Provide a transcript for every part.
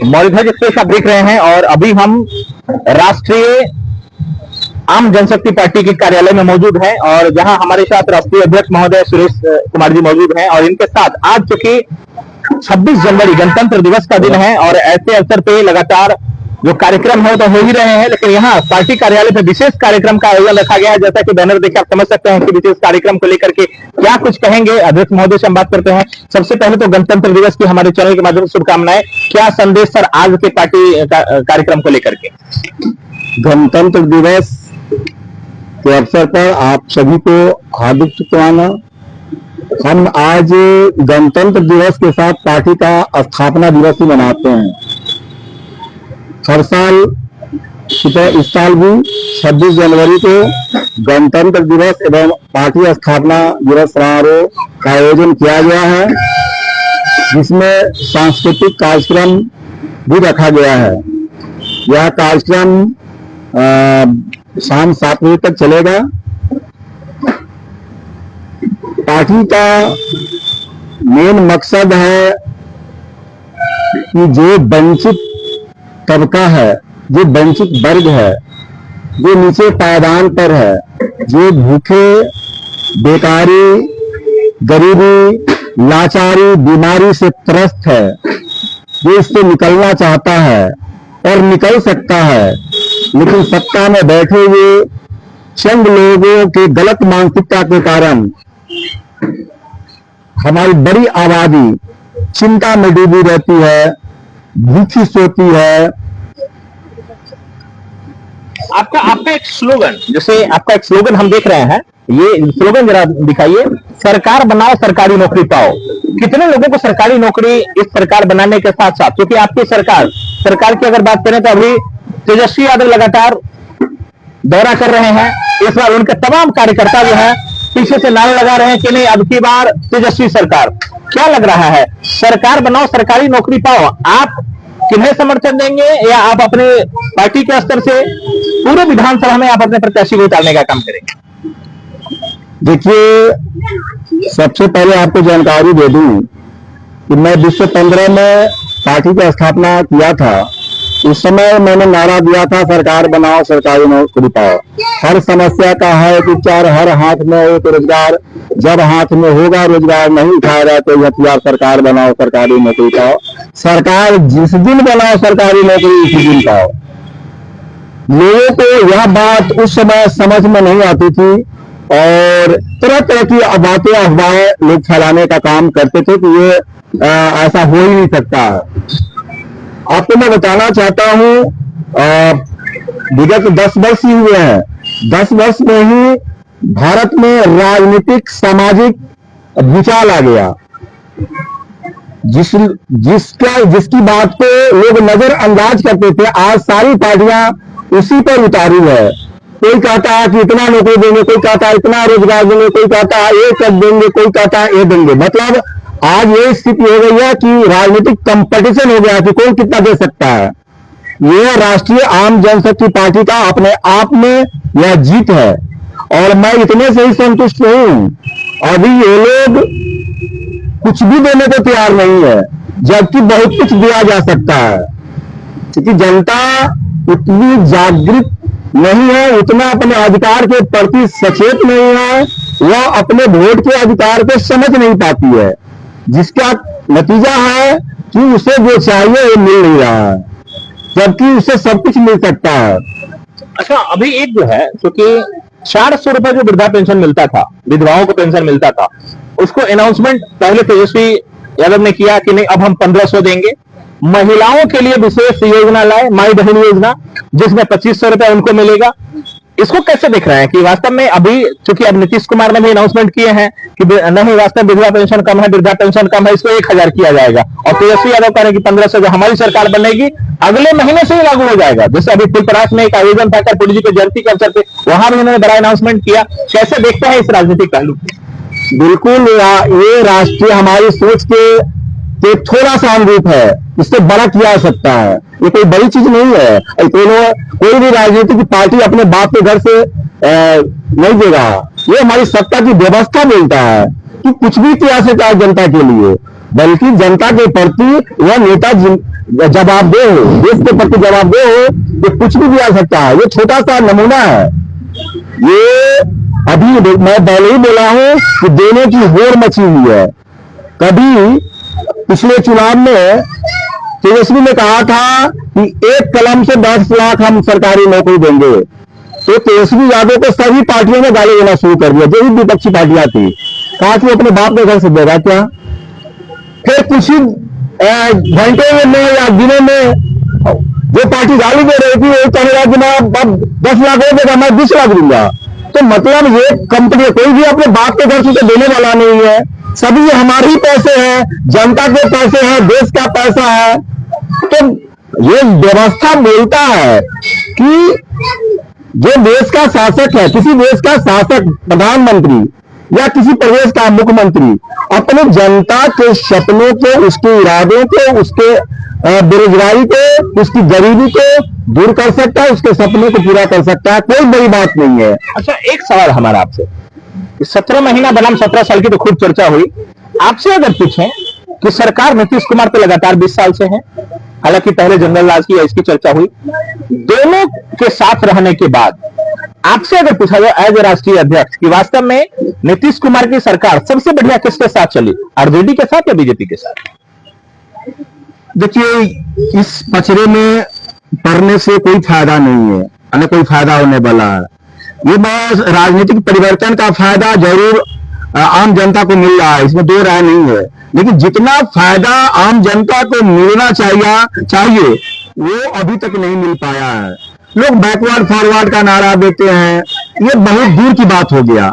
मौलिक एक्सप्रेस आप देख रहे हैं और अभी हम राष्ट्रीय आम जनशक्ति पार्टी के कार्यालय में मौजूद हैं और जहां हमारे साथ राष्ट्रीय अध्यक्ष महोदय सुरेश कुमार जी मौजूद हैं और इनके साथ आज चूंकि 26 जनवरी गणतंत्र दिवस का दिन है और ऐसे अवसर पे लगातार जो कार्यक्रम है तो हो ही रहे हैं, लेकिन यहाँ पार्टी कार्यालय में विशेष कार्यक्रम का आयोजन रखा गया है। जैसा कि बैनर देखे आप समझ सकते हैं कि विशेष कार्यक्रम को लेकर के क्या कुछ कहेंगे अध्यक्ष महोदय से हम बात करते हैं। सबसे पहले तो गणतंत्र दिवस की हमारे चैनल के माध्यम से शुभकामनाएं। क्या संदेश सर आज के पार्टी कार्यक्रम को लेकर के? गणतंत्र दिवस के अवसर पर आप सभी को हार्दिक शुभकामना। हम आज गणतंत्र दिवस के साथ पार्टी का स्थापना दिवस ही मनाते हैं। हर साल इस साल भी 26 जनवरी को गणतंत्र दिवस एवं पार्टी स्थापना दिवस समारोह का आयोजन किया गया है, जिसमें सांस्कृतिक कार्यक्रम भी रखा गया है। यह कार्यक्रम शाम 7 बजे तक चलेगा। पार्टी का मेन मकसद है कि जो वंचित तबका है, जो वंचित वर्ग है, जो नीचे पायदान पर है, जो भूखे, बेकारी, गरीबी, लाचारी, बीमारी से त्रस्त है, जो इससे निकलना चाहता है और निकल सकता है, लेकिन सत्ता में बैठे हुए चंद लोगों के गलत मानसिकता के कारण हमारी बड़ी आबादी चिंता में डूबी रहती है, भूखी सोती है। आपका एक स्लोगन, जैसे आपका एक स्लोगन हम देख रहे हैं, ये स्लोगन जरा दिखाइए। सरकार बनाओ, सरकारी नौकरी पाओ। कितने लोगों को सरकारी नौकरी इस सरकार बनाने के साथ साथ, क्योंकि आपकी सरकार की अगर बात करें तो अभी तेजस्वी यादव लगातार दौरा कर रहे हैं। इस बार उनके तमाम कार्यकर्ता जो है पीछे से नारे लगा रहे हैं कि नहीं, अब की बार तेजस्वी सरकार। क्या लग रहा है, सरकार बनाओ, सरकारी नौकरी पाओ, आप किन्हें समर्थन देंगे या आप अपने पार्टी के स्तर से पूरे विधानसभा में आप अपने प्रत्याशी को उतारने का काम करेंगे? देखिए, सबसे पहले आपको जानकारी दे दूं कि मैं 2015 में पार्टी की स्थापना किया था। उस समय मैंने नारा दिया था, सरकार बनाओ, सरकारी नौकरी पाओ। हर समस्या का है कि चार हर हाथ में एक रोजगार, जब हाथ में होगा रोजगार नहीं उठाएगा तो हथियार सरकार बनाओ, सरकारी नौकरी पाओ। सरकार जिस दिन बनाओ सरकारी नौकरी उसी दिन पाओ। लोगों को यह बात उस समय समझ में नहीं आती थी और तरह तरह की बातें, अफवाहें लोग फैलाने का काम करते थे कि ये ऐसा हो ही नहीं सकता। आपको मैं बताना चाहता हूं, विगत 10 वर्ष ही हुए हैं। 10 वर्ष में ही भारत में राजनीतिक सामाजिक भूचाल आ गया, जिसकी बात को लोग नजरअंदाज करते थे। आज सारी पार्टियां उसी पर उतारू है। कोई कहता है कि इतना नौकरी देंगे, कोई कहता है इतना रोजगार देंगे, कोई कहता है ये कर देंगे, कोई कहता है ये देंगे। मतलब आज ये स्थिति हो गई है कि राजनीतिक कंपटीशन हो गया कि कौन कितना दे सकता है। यह राष्ट्रीय आम जनशक्ति पार्टी का अपने आप में यह जीत है और मैं इतने से ही संतुष्ट नहीं हूं। अभी ये लोग कुछ भी देने को तैयार नहीं है, जबकि बहुत कुछ दिया जा सकता है, क्योंकि जनता उतनी जागृत नहीं है, उतना अपने अधिकार के प्रति सचेत नहीं है, वह अपने वोट के अधिकार को समझ नहीं पाती है, जिसका नतीजा है कि उसे जो चाहिए वो मिल नहीं रहा है, जबकि उसे सब कुछ मिल सकता है। अच्छा, अभी एक जो है, क्योंकि 400 रुपए जो वृद्धा पेंशन मिलता था, विधवाओं को पेंशन मिलता था, उसको अनाउंसमेंट पहले तेजस्वी यादव ने किया कि नहीं, अब हम 1500 देंगे। महिलाओं के लिए विशेष योजना लाए, माई बहन योजना, जिसमें 2500 रुपए उनको मिलेगा। इसको कैसे देख रहे हैं कि वास्तव में अभी चूंकि अब नीतीश कुमार ने भी अनाउंसमेंट किए हैं कि नहीं, वास्तव में विधवा पेंशन कम है, वृद्धा पेंशन कम है, इसको 1000 किया जाएगा और तेजस्वी यादव कह रहे हैं कि 1500 जो हमारी सरकार बनेगी अगले महीने से ही लागू हो जाएगा। जैसे अभी फुलपरास में एक आयोजन था कर्पूरी जी की जयंती के अवसर पे, वहां भी उन्होंने बड़ा अनाउंसमेंट किया। कैसे देखते हैं इस राजनीतिक पहलू? बिल्कुल, ये राष्ट्रीय हमारी सोच के थोड़ा सा अनुरूप है, इससे बड़ा किया जा सकता है। ये कोई बड़ी चीज नहीं है। कोई भी राजनीतिक पार्टी अपने बाप के घर से नहीं देगा। ये हमारी सत्ता की व्यवस्था बोलता है कि कुछ भी किया सकता है जनता के लिए। बल्कि जनता के प्रति वह नेता जवाबदेह हो, देश के प्रति जवाबदेह हो। ये कुछ भी आ सकता है। ये छोटा सा नमूना है। ये अभी मैं पहले ही बोला हूं कि देने की होड़ मची हुई है। कभी पिछले चुनाव में तेजस्वी ने कहा था कि एक कलम से 10 लाख हम सरकारी नौकरी देंगे, तो तेजस्वी यादव को सभी पार्टियों ने गाली देना शुरू कर दिया, जो भी विपक्षी पार्टियां थी। कहा कि अपने बाप के घर से देगा क्या। फिर कुछ ही घंटे में या दिनों में जो पार्टी गाली दे रही थी वो कहने लगा कि मैं अब 10 लाख हो देगा, मैं 20 लाख दूंगा। तो मतलब ये कंपनी कोई भी अपने बाप के घर से तो देने वाला नहीं है। सभी ये हमारे ही पैसे हैं, जनता के पैसे हैं, देश का पैसा है। तो ये व्यवस्था बोलता है कि जो देश का शासक है, किसी देश का शासक, प्रधानमंत्री या किसी प्रदेश का मुख्यमंत्री अपने जनता के सपनों को, उसके इरादों को, उसके बेरोजगारी को, उसकी गरीबी को दूर कर सकता है, उसके सपनों को पूरा कर सकता है। कोई बड़ी बात नहीं है। अच्छा, एक सवाल हमारा आपसे, 17 महीना बनाम 17 साल की तो खूब चर्चा हुई। आपसे अगर पूछें कि सरकार नीतीश कुमार पे लगातार 20 साल से है, हालांकि पहले जंगल राज की या इसकी चर्चा हुई, दोनों के साथ रहने के बाद आपसे अगर पूछा जाए एज ए राष्ट्रीय अध्यक्ष कि वास्तव में नीतीश कुमार की सरकार सबसे बढ़िया किसके साथ चली, आरजेडी के साथ या बीजेपी के साथ? देखिए, इस पचड़े में पड़ने से कोई फायदा नहीं है, न कोई फायदा होने वाला है। ये मैं राजनीतिक परिवर्तन का फायदा जरूर आम जनता को मिल रहा है, इसमें दो राय नहीं है। लेकिन जितना फायदा आम जनता को मिलना चाहिए वो अभी तक नहीं मिल पाया है। लोग बैकवर्ड फॉरवर्ड का नारा देते हैं, ये बहुत दूर की बात हो गया।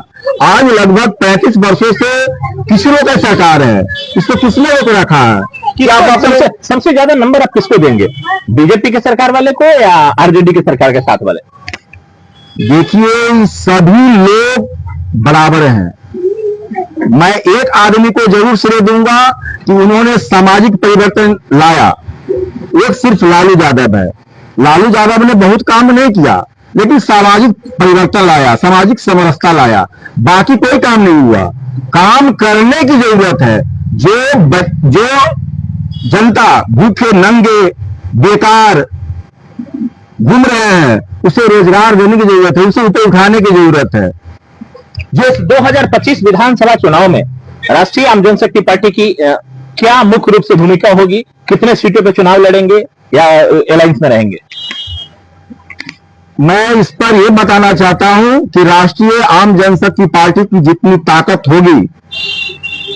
आज लगभग 35 वर्षों से किसरों का सरकार है, इसको किसने रोक रखा है कि आप सबसे ज्यादा नंबर आप किसको देंगे, बीजेपी के सरकार वाले को या आरजेडी के सरकार के साथ वाले? देखिए, सभी लोग बराबर हैं। मैं एक आदमी को जरूर श्रेय दूंगा कि उन्होंने सामाजिक परिवर्तन लाया, एक सिर्फ लालू यादव है। लालू यादव ने बहुत काम नहीं किया, लेकिन सामाजिक परिवर्तन लाया, सामाजिक समरसता लाया। बाकी कोई काम नहीं हुआ। काम करने की जरूरत है। जो जनता भूखे नंगे बेकार घूम रहे हैं, उसे रोजगार देने की जरूरत है, उसे ऊपर उठाने की जरूरत है। जो 2025 विधानसभा चुनाव में राष्ट्रीय आम जनशक्ति पार्टी की क्या मुख्य रूप से भूमिका होगी? कितने सीटों पर चुनाव लड़ेंगे या अलायंस में रहेंगे? मैं इस पर यह बताना चाहता हूं कि राष्ट्रीय आम जनशक्ति पार्टी की जितनी ताकत होगी,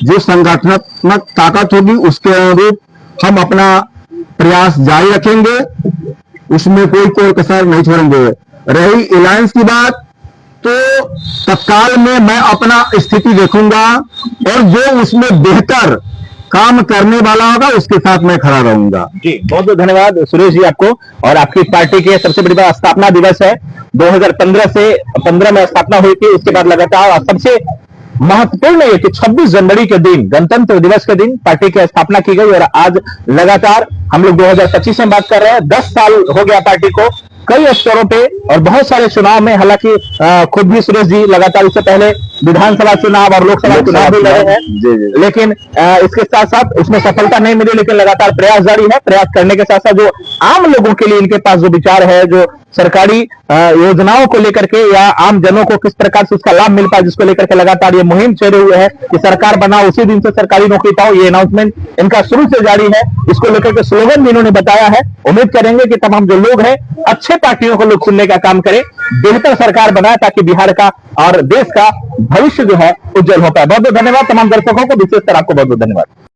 जो संगठनात्मक ताकत होगी, उसके अनुरूप हम अपना प्रयास जारी रखेंगे। उसमें कोई कसर नहीं छोड़ेंगे। रही अलायंस की बात, तो तत्काल में मैं अपना स्थिति देखूंगा और जो उसमें बेहतर काम करने वाला होगा उसके साथ मैं खड़ा रहूंगा। जी, बहुत बहुत धन्यवाद सुरेश जी आपको। और आपकी पार्टी के सबसे बड़ी बात स्थापना दिवस है, 2015 से 15 में स्थापना हुई थी, उसके बाद लगातार सबसे महत्वपूर्ण है कि 26 जनवरी के दिन, गणतंत्र दिवस के दिन पार्टी की स्थापना की गई और आज लगातार हम लोग 2025 में बात कर रहे हैं। 10 साल हो गया पार्टी को कई स्तरों पे और बहुत सारे चुनाव में। हालांकि खुद भी सुरेश जी लगातार इससे पहले विधानसभा चुनाव और लोकसभा चुनाव भी लड़े हैं, लेकिन इसके साथ साथ उसमें सफलता नहीं मिली। लेकिन लगातार प्रयास जारी है। प्रयास करने के साथ साथ जो आम लोगों के लिए इनके पास जो विचार है, जो सरकारी योजनाओं को लेकर के या आम जनों को किस प्रकार से उसका लाभ मिल पाए, जिसको लेकर के लगातार ये मुहिम छेड़े हुए है कि सरकार बनाओ उसी दिन से सरकारी नौकरी पाओ, ये अनाउंसमेंट इनका शुरू से जारी है। इसको लेकर के स्लोगन भी इन्होंने बताया है। उम्मीद करेंगे कि तमाम जो लोग हैं अच्छे पार्टियों को लोग चुनने का काम करें, बेहतर सरकार बनाए ताकि बिहार का और देश का भविष्य जो है उज्जवल हो पाए। बहुत बहुत धन्यवाद तमाम दर्शकों को, विशेषकर आपको बहुत बहुत धन्यवाद।